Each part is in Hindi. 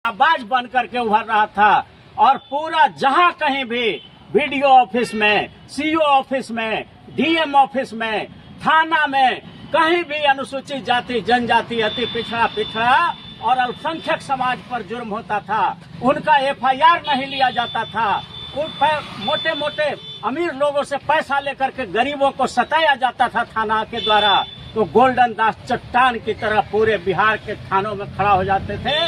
आवाज बन करके उभर रहा था और पूरा जहां कहीं भी वीडियो ऑफिस में, सीओ ऑफिस में, डीएम ऑफिस में, थाना में कहीं भी अनुसूचित जाति, जनजाति, अति पिछड़ा और अल्पसंख्यक समाज पर जुर्म होता था, उनका एफआईआर नहीं लिया जाता था। उन मोटे मोटे अमीर लोगों से पैसा लेकर के गरीबों को सताया जाता था थाना के द्वारा। तो गोल्डन दास चट्टान की तरह पूरे बिहार के थानों में खड़ा हो जाते थे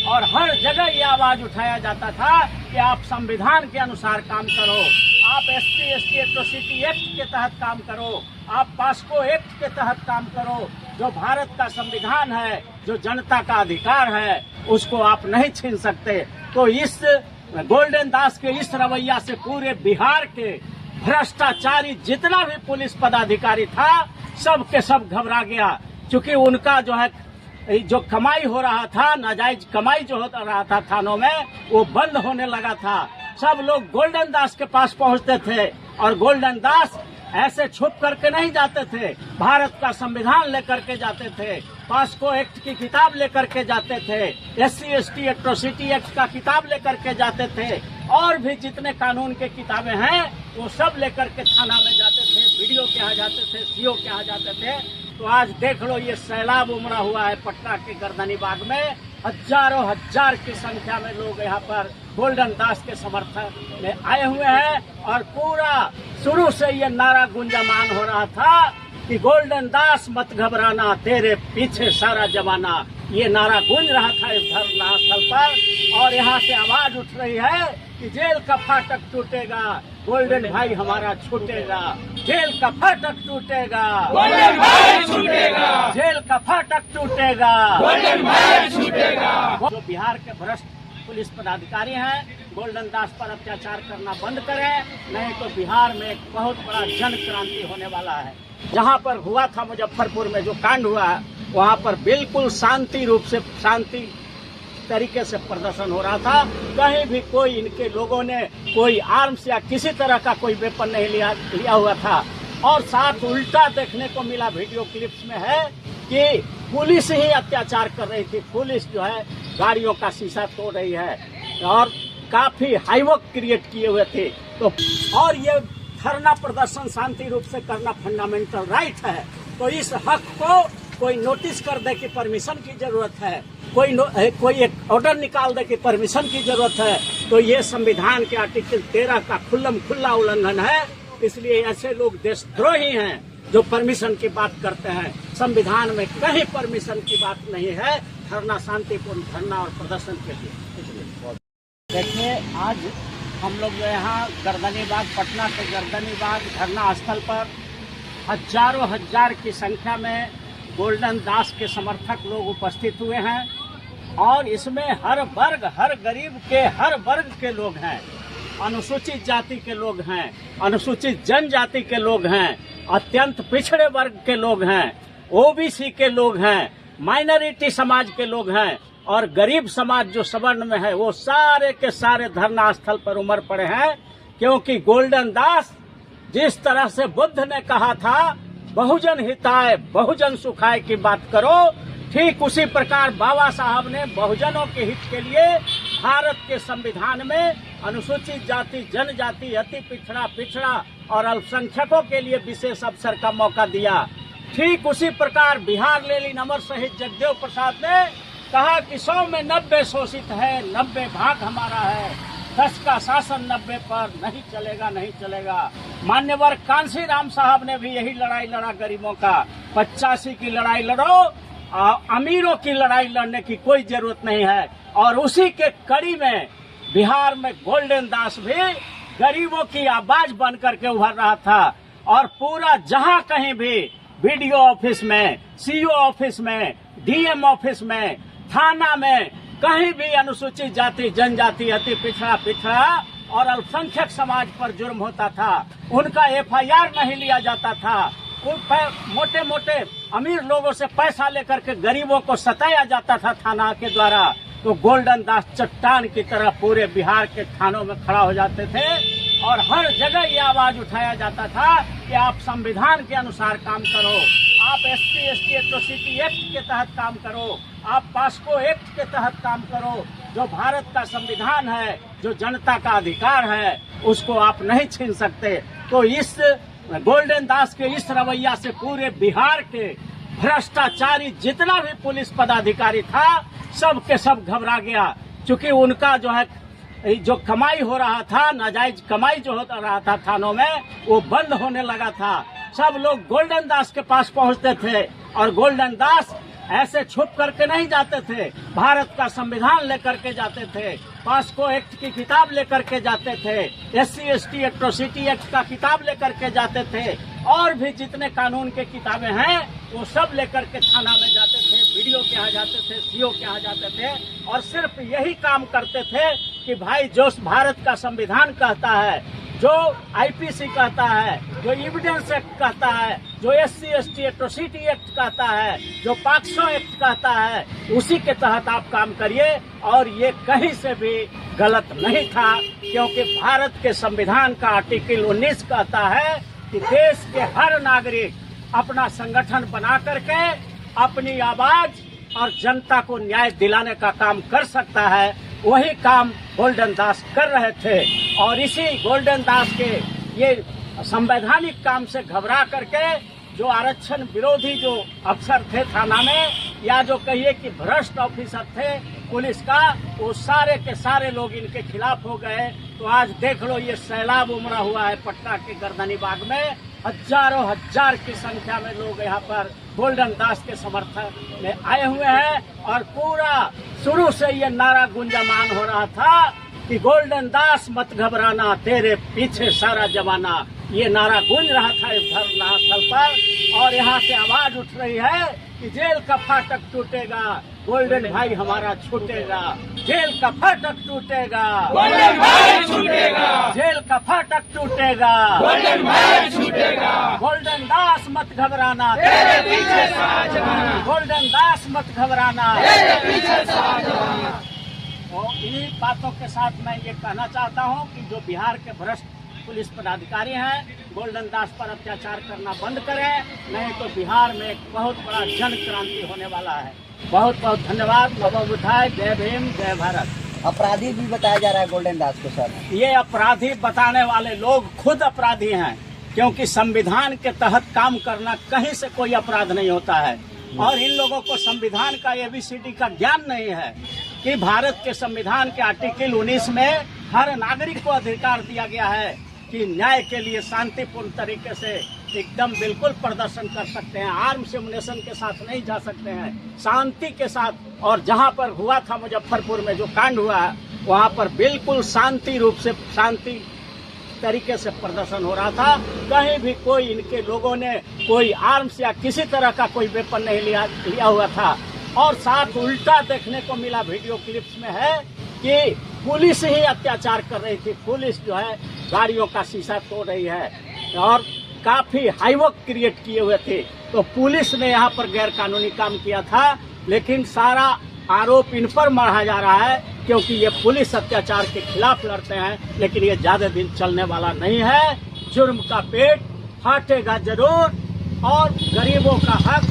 और हर जगह ये आवाज उठाया जाता था कि आप संविधान के अनुसार काम करो, आप SC/ST एट्रोसिटी एक्ट के तहत काम करो, आप पास्को एक्ट के तहत काम करो। जो भारत का संविधान है, जो जनता का अधिकार है, उसको आप नहीं छीन सकते। तो इस गोल्डन दास के इस रवैया से पूरे बिहार के भ्रष्टाचारी जितना भी पुलिस पदाधिकारी था, सब के सब घबरा गया, क्योंकि उनका जो कमाई हो रहा था, नाजायज कमाई जो हो रहा था थानों में, वो बंद होने लगा था। सब लोग गोल्डन दास के पास पहुंचते थे और गोल्डन दास ऐसे छुप करके नहीं जाते थे, भारत का संविधान लेकर के जाते थे, पास्को एक्ट की किताब लेकर के जाते थे, SC/ST एट्रोसिटी एक्ट का किताब लेकर के जाते थे, और भी जितने कानून के किताबें हैं वो सब लेकर के थाना में जाते थे, वीडियो के यहाँ जाते थे, सीओ के यहाँ जाते थे। तो आज देख लो, ये सैलाब उमड़ा हुआ है पटना के गर्दनी बाग में। हजारों हजार की संख्या में लोग यहाँ पर गोल्डन दास के समर्थन में आए हुए हैं और पूरा शुरू से ये नारा गुंजमान हो रहा था कि गोल्डन दास मत घबराना, तेरे पीछे सारा जमाना। ये नारा गूंज रहा था इस धरना स्थल पर और यहाँ से आवाज उठ रही है कि जेल का फाटक टूटेगा, गोल्डन भाई हमारा छूटेगा, जेल का फाटक टूटेगा, गोल्डन भाई छूटेगा, जेल का फाटक टूटेगा, गोल्डन भाई छूटेगा। जो बिहार के भ्रष्ट पुलिस पदाधिकारी हैं, गोल्डन दास पर अत्याचार करना बंद करें, नहीं तो बिहार में एक बहुत बड़ा जन क्रांति होने वाला है। जहाँ पर हुआ था मुजफ्फरपुर में जो कांड हुआ, वहाँ पर बिल्कुल शांति रूप से, शांति तरीके से प्रदर्शन हो रहा था। कहीं भी कोई इनके लोगों ने कोई आर्म्स या किसी तरह का कोई वेपन नहीं लिया हुआ था। और साथ उल्टा देखने को मिला वीडियो क्लिप्स में है कि पुलिस ही अत्याचार कर रही थी। पुलिस जो है गाड़ियों का शीशा तोड़ रही है और काफी हाईवॉक क्रिएट किए हुए थे। तो और ये धरना प्रदर्शन शांति रूप से करना फंडामेंटल राइट है। तो इस हक को कोई नोटिस कर दे कि परमिशन की जरूरत है, कोई एक ऑर्डर निकाल दे कि परमिशन की जरूरत है, तो ये संविधान के आर्टिकल 13 का खुल्ला उल्लंघन है। इसलिए ऐसे लोग देशद्रोही हैं जो परमिशन की बात करते हैं। संविधान में कहीं परमिशन की बात नहीं है धरना, शांतिपूर्ण धरना और प्रदर्शन के लिए। देखिए, आज हम लोग यहाँ गर्दनी बाग, पटना के गर्दनी बाग धरना स्थल पर हजारों हजार की संख्या में गोल्डन दास के समर्थक लोग उपस्थित हुए हैं और इसमें हर वर्ग, हर गरीब के हर वर्ग के लोग हैं। अनुसूचित जाति के लोग हैं, अनुसूचित जनजाति के लोग हैं, अत्यंत पिछड़े वर्ग के लोग हैं, OBC के लोग हैं, माइनॉरिटी समाज के लोग हैं और गरीब समाज जो सवर्ण में है, वो सारे के सारे धरना स्थल पर उमड़ पड़े हैं। क्योंकि गोल्डन दास जिस तरह से बुद्ध ने कहा था बहुजन हिताय बहुजन सुखाय की बात करो, ठीक उसी प्रकार बाबा साहब ने बहुजनों के हित के लिए भारत के संविधान में अनुसूचित जाति, जनजाति, अति पिछड़ा और अल्पसंख्यकों के लिए विशेष अवसर का मौका दिया। ठीक उसी प्रकार बिहार लेलिन अमर शहीद जगदेव प्रसाद ने कहा कि 100 में 90 शोषित है, 90 भाग हमारा है, 10 का शासन 90 पर नहीं चलेगा। मान्यवर कांसी राम साहब ने भी यही लड़ाई लड़ा गरीबों का। 85 की लड़ाई लड़ो, अमीरों की लड़ाई लड़ने की कोई जरूरत नहीं है। और उसी के कड़ी में बिहार में गोल्डन दास भी गरीबों की आवाज बन करके उभर रहा था और पूरा जहां कहीं भी वीडियो ऑफिस में, सीओ ऑफिस में, डीएम ऑफिस में, थाना में कहीं भी अनुसूचित जाति, जनजाति, अति पिछड़ा और अल्पसंख्यक समाज पर जुर्म होता था, उनका एफआईआर नहीं लिया जाता था। मोटे मोटे अमीर लोगों से पैसा लेकर के गरीबों को सताया जाता था थाना के द्वारा। तो गोल्डन दास चट्टान की तरह पूरे बिहार के थानों में खड़ा हो जाते थे और हर जगह ये आवाज उठाया जाता था कि आप संविधान के अनुसार काम करो, आप SC/ST एट्रोसिटी एक्ट के तहत काम करो, आप पास्को एक्ट के तहत काम करो। जो भारत का संविधान है, जो जनता का अधिकार है, उसको आप नहीं छीन सकते। तो इस गोल्डन दास के इस रवैया से पूरे बिहार के भ्रष्टाचारी जितना भी पुलिस पदाधिकारी था, सब के सब घबरा गया, क्योंकि उनका जो कमाई हो रहा था, नाजायज कमाई जो होता रहा था थानों में, वो बंद होने लगा था। सब लोग गोल्डन दास के पास पहुंचते थे और गोल्डन दास ऐसे छुप करके नहीं जाते थे, भारत का संविधान लेकर के जाते थे, पास्को एक्ट की किताब लेकर के जाते थे, SC/ST एट्रोसिटी एक्ट का किताब लेकर के जाते थे, और भी जितने कानून के किताबें हैं वो सब लेकर के थाना में जाते थे, BDO के यहाँ जाते थे, CO के यहाँ जाते थे, और सिर्फ यही काम करते थे कि भाई जो भारत का संविधान कहता है, जो IPC कहता है, जो एविडेंस एक्ट कहता है, जो SC/ST एट्रोसिटी एक्ट कहता है, जो पाक्सो एक्ट कहता है, उसी के तहत आप काम करिए। और ये कहीं से भी गलत नहीं था, क्योंकि भारत के संविधान का आर्टिकल 19 कहता है कि देश के हर नागरिक अपना संगठन बना करके अपनी आवाज और जनता को न्याय दिलाने का काम कर सकता है। वही काम गोल्डन दास कर रहे थे, और इसी गोल्डन दास के ये संवैधानिक काम से घबरा करके जो आरक्षण विरोधी जो अफसर थे थाना में, या जो कहिए कि भ्रष्ट ऑफिसर थे पुलिस का, वो सारे के सारे लोग इनके खिलाफ हो गए। तो आज देख लो, ये सैलाब उमड़ा हुआ है पटना के गर्दनी बाग में, हजारों हजार की संख्या में लोग यहाँ पर गोल्डन दास के समर्थन में आए हुए हैं। और पूरा शुरू से ये नारा गुंजमान हो रहा था कि गोल्डन दास मत घबराना, तेरे पीछे सारा जमाना। ये नारा गूंज रहा था इस धरना स्थल पर, और यहाँ से आवाज उठ रही है कि जेल का फाटक टूटेगा, गोल्डन भाई हमारा छूटेगा, जेल का फाटक टूटेगा, गोल्डन भाई छूटेगा, जेल का फाटक टूटेगा, गोल्डन भाई छूटेगा, गोल्डन दास मत घबराना, तेरे पीछे सारा जमाना, गोल्डन दास मत घबराना। तेरे पीछे सारा जमाना। तो इन्हीं बातों के साथ मैं ये कहना चाहता हूँ कि जो बिहार के भ्रष्ट पुलिस पदाधिकारी हैं, गोल्डन दास पर अत्याचार करना बंद करें, नहीं तो बिहार में एक बहुत बड़ा जन क्रांति होने वाला है। बहुत बहुत धन्यवाद। नमो बुद्धाय, जय भीम, जय भारत। अपराधी भी बताया जा रहा है गोल्डन दास को सर। ये अपराधी बताने वाले लोग खुद अपराधी हैं, क्योंकि संविधान के तहत काम करना कहीं से कोई अपराध नहीं होता है। और इन लोगों को संविधान का ABCD का ज्ञान नहीं है कि भारत के संविधान के आर्टिकल 19 में हर नागरिक को अधिकार दिया गया है कि न्याय के लिए शांतिपूर्ण तरीके से एकदम बिल्कुल प्रदर्शन कर सकते हैं, आर्म्स एमुनेशन के साथ नहीं जा सकते हैं, शांति के साथ। और जहां पर हुआ था मुजफ्फरपुर में जो कांड हुआ है, वहां पर बिल्कुल शांति रूप से, शांति तरीके से प्रदर्शन हो रहा था। कहीं भी कोई इनके लोगों ने कोई आर्म्स या किसी तरह का कोई वेपन नहीं लिया हुआ था। और साथ उल्टा देखने को मिला वीडियो क्लिप्स में है कि पुलिस ही अत्याचार कर रही थी। पुलिस जो है गाड़ियों का शीशा तोड़ रही है और काफी हाईवॉक क्रिएट किए हुए थे। तो पुलिस ने यहाँ पर गैर कानूनी काम किया था, लेकिन सारा आरोप इन पर मढ़ा जा रहा है, क्योंकि ये पुलिस अत्याचार के खिलाफ लड़ते हैं। लेकिन ये ज्यादा दिन चलने वाला नहीं है। जुर्म का पेट फाटेगा जरूर और गरीबों का हक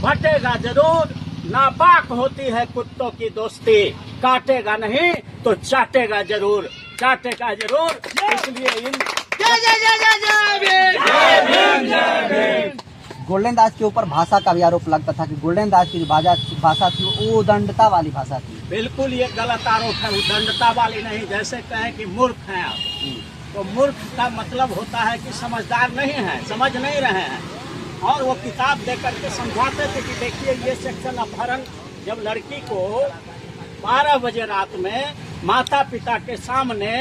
बटेगा जरूर। नापाक होती है कुत्तों की दोस्ती, काटेगा नहीं तो चाटेगा जरूर, चाटेगा जरूर। इसलिए इन गोल्डन दास के ऊपर भाषा का भी आरोप लगता था कि गोल्डन दास की जो भाषा थी वो उदंडता वाली भाषा थी। बिल्कुल ये गलत आरोप है, उदंडता वाली नहीं। जैसे कहें कि मूर्ख हैं आप, तो मूर्ख का मतलब होता है कि समझदार नहीं है, समझ नहीं रहे हैं। और वो किताब देकर के समझाते थे कि देखिए ये सेक्शन अपहरण, जब लड़की को 12 बजे रात में माता पिता के सामने,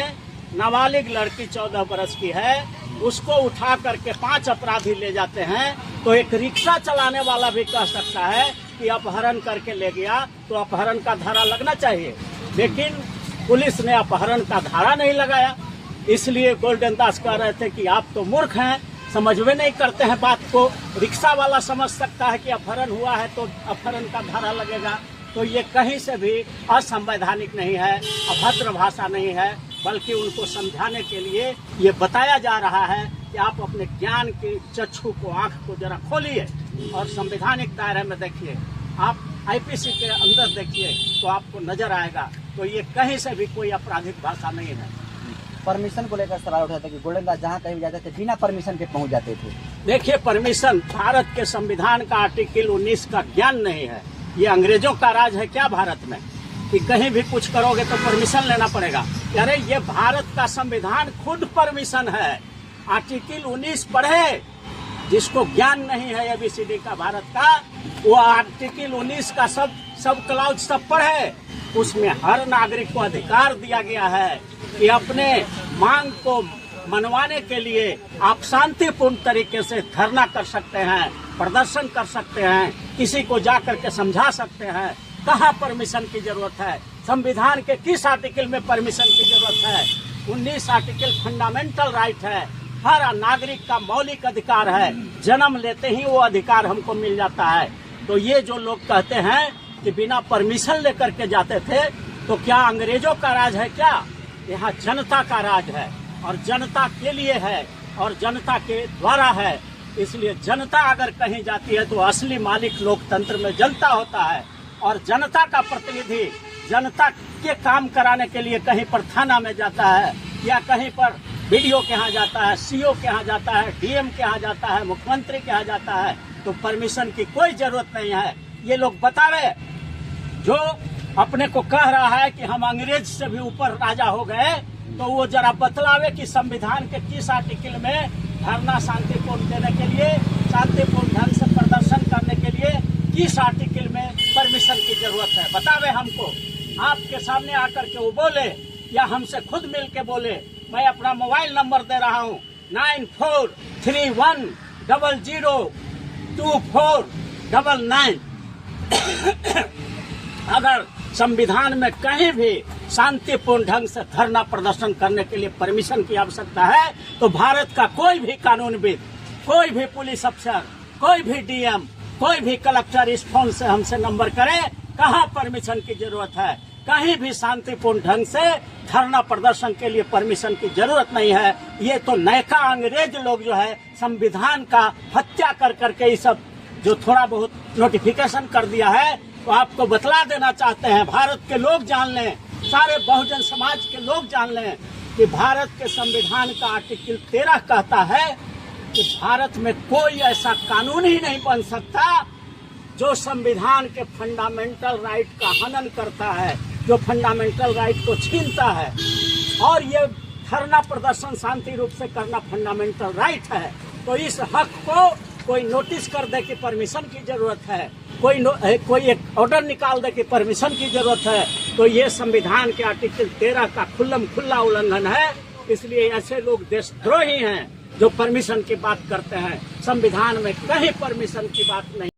नाबालिग लड़की 14 बरस की है, उसको उठा करके 5 अपराधी ले जाते हैं, तो एक रिक्शा चलाने वाला भी कह सकता है कि अपहरण करके ले गया तो अपहरण का धारा लगना चाहिए। लेकिन पुलिस ने अपहरण का धारा नहीं लगाया। इसलिए गोल्डन दास कह रहे थे कि आप तो मूर्ख हैं, समझ में नहीं करते हैं बात को। रिक्शा वाला समझ सकता है कि अपहरण हुआ है तो अपहरण का धारा लगेगा। तो ये कहीं से भी असंवैधानिक नहीं है, अभद्र भाषा नहीं है। बल्कि उनको समझाने के लिए ये बताया जा रहा है कि आप अपने ज्ञान की चक्षु को, आंख को जरा खोलिए और संवैधानिक दायरे में देखिए। आप आईपीसी के अंदर देखिए तो आपको नजर आएगा। तो ये कहीं से भी कोई आपराधिक भाषा नहीं है। परमिशन को लेकर सवाल उठा था कि गोल्डन दास जहाँ कहीं भी जाते थे बिना परमिशन के पहुंच जाते थे। देखिए, परमिशन भारत के संविधान का आर्टिकल 19 का ज्ञान नहीं है। ये अंग्रेजों का राज है क्या भारत में कि कहीं भी कुछ करोगे तो परमिशन लेना पड़ेगा? अरे ये भारत का संविधान खुद परमिशन है। आर्टिकल 19 पढ़े, जिसको ज्ञान नहीं है एबीसीडी का भारत का, वो आर्टिकल 19 का सब क्लाउज सब पढ़े। उसमें हर नागरिक को अधिकार दिया गया है कि अपने मांग को मनवाने के लिए आप शांतिपूर्ण तरीके से धरना कर सकते हैं, प्रदर्शन कर सकते हैं, किसी को जाकर के समझा सकते हैं। कहाँ परमिशन की जरूरत है? संविधान के किस आर्टिकल में परमिशन की जरूरत है? 19 आर्टिकल फंडामेंटल राइट है, हर नागरिक का मौलिक अधिकार है। जन्म लेते ही वो अधिकार हमको मिल जाता है। तो ये जो लोग कहते हैं कि बिना परमिशन लेकर के जाते थे, तो क्या अंग्रेजों का राज है क्या? यहाँ जनता का राज है और जनता के लिए है और जनता के द्वारा है। इसलिए जनता अगर कहीं जाती है तो असली मालिक लोकतंत्र में जनता होता है और जनता का प्रतिनिधि जनता के काम कराने के लिए कहीं पर थाना में जाता है या कहीं पर बीडीओ के यहाँ जाता है, सीओ के यहाँ जाता है, डीएम के यहाँ जाता है, मुख्यमंत्री के यहाँ जाता है, तो परमिशन की कोई जरूरत नहीं है। ये लोग बतावे जो अपने को कह रहा है कि हम अंग्रेज से भी ऊपर राजा हो गए, तो वो जरा बतलावे कि संविधान के किस आर्टिकल में धरना शांतिपूर्ण देने के लिए, शांतिपूर्ण ढंग से प्रदर्शन करने के लिए किस आर्टिकल में परमिशन की जरूरत है, बतावे हमको। आपके सामने आकर के वो बोले या हमसे खुद मिल के बोले। मैं अपना मोबाइल नंबर दे रहा हूँ 9431002499। अगर संविधान में कहीं भी शांतिपूर्ण ढंग से धरना प्रदर्शन करने के लिए परमिशन की आवश्यकता है, तो भारत का कोई भी कानूनविद, कोई भी पुलिस अफसर, कोई भी डीएम, कोई भी कलेक्टर इस फोन से हमसे नंबर करे, कहाँ परमिशन की जरूरत है। कहीं भी शांतिपूर्ण ढंग से धरना प्रदर्शन के लिए परमिशन की जरूरत नहीं है। ये तो नयका अंग्रेज लोग जो है संविधान का हत्या कर करके ये सब जो थोड़ा बहुत नोटिफिकेशन कर दिया है, तो आपको बतला देना चाहते हैं। भारत के लोग जान लें, सारे बहुजन समाज के लोग जान लें कि भारत के संविधान का आर्टिकल 13 कहता है कि भारत में कोई ऐसा कानून ही नहीं बन सकता जो संविधान के फंडामेंटल राइट का हनन करता है, जो फंडामेंटल राइट को छीनता है। और ये धरना प्रदर्शन शांति रूप से करना फंडामेंटल राइट है। तो इस हक को कोई नोटिस कर दे कि परमिशन की जरूरत है, कोई एक ऑर्डर निकाल दे कि परमिशन की जरूरत है, तो ये संविधान के आर्टिकल 13 का खुल्लम खुल्ला उल्लंघन है। इसलिए ऐसे लोग देशद्रोही हैं जो परमिशन की बात करते हैं। संविधान में कहीं परमिशन की बात नहीं।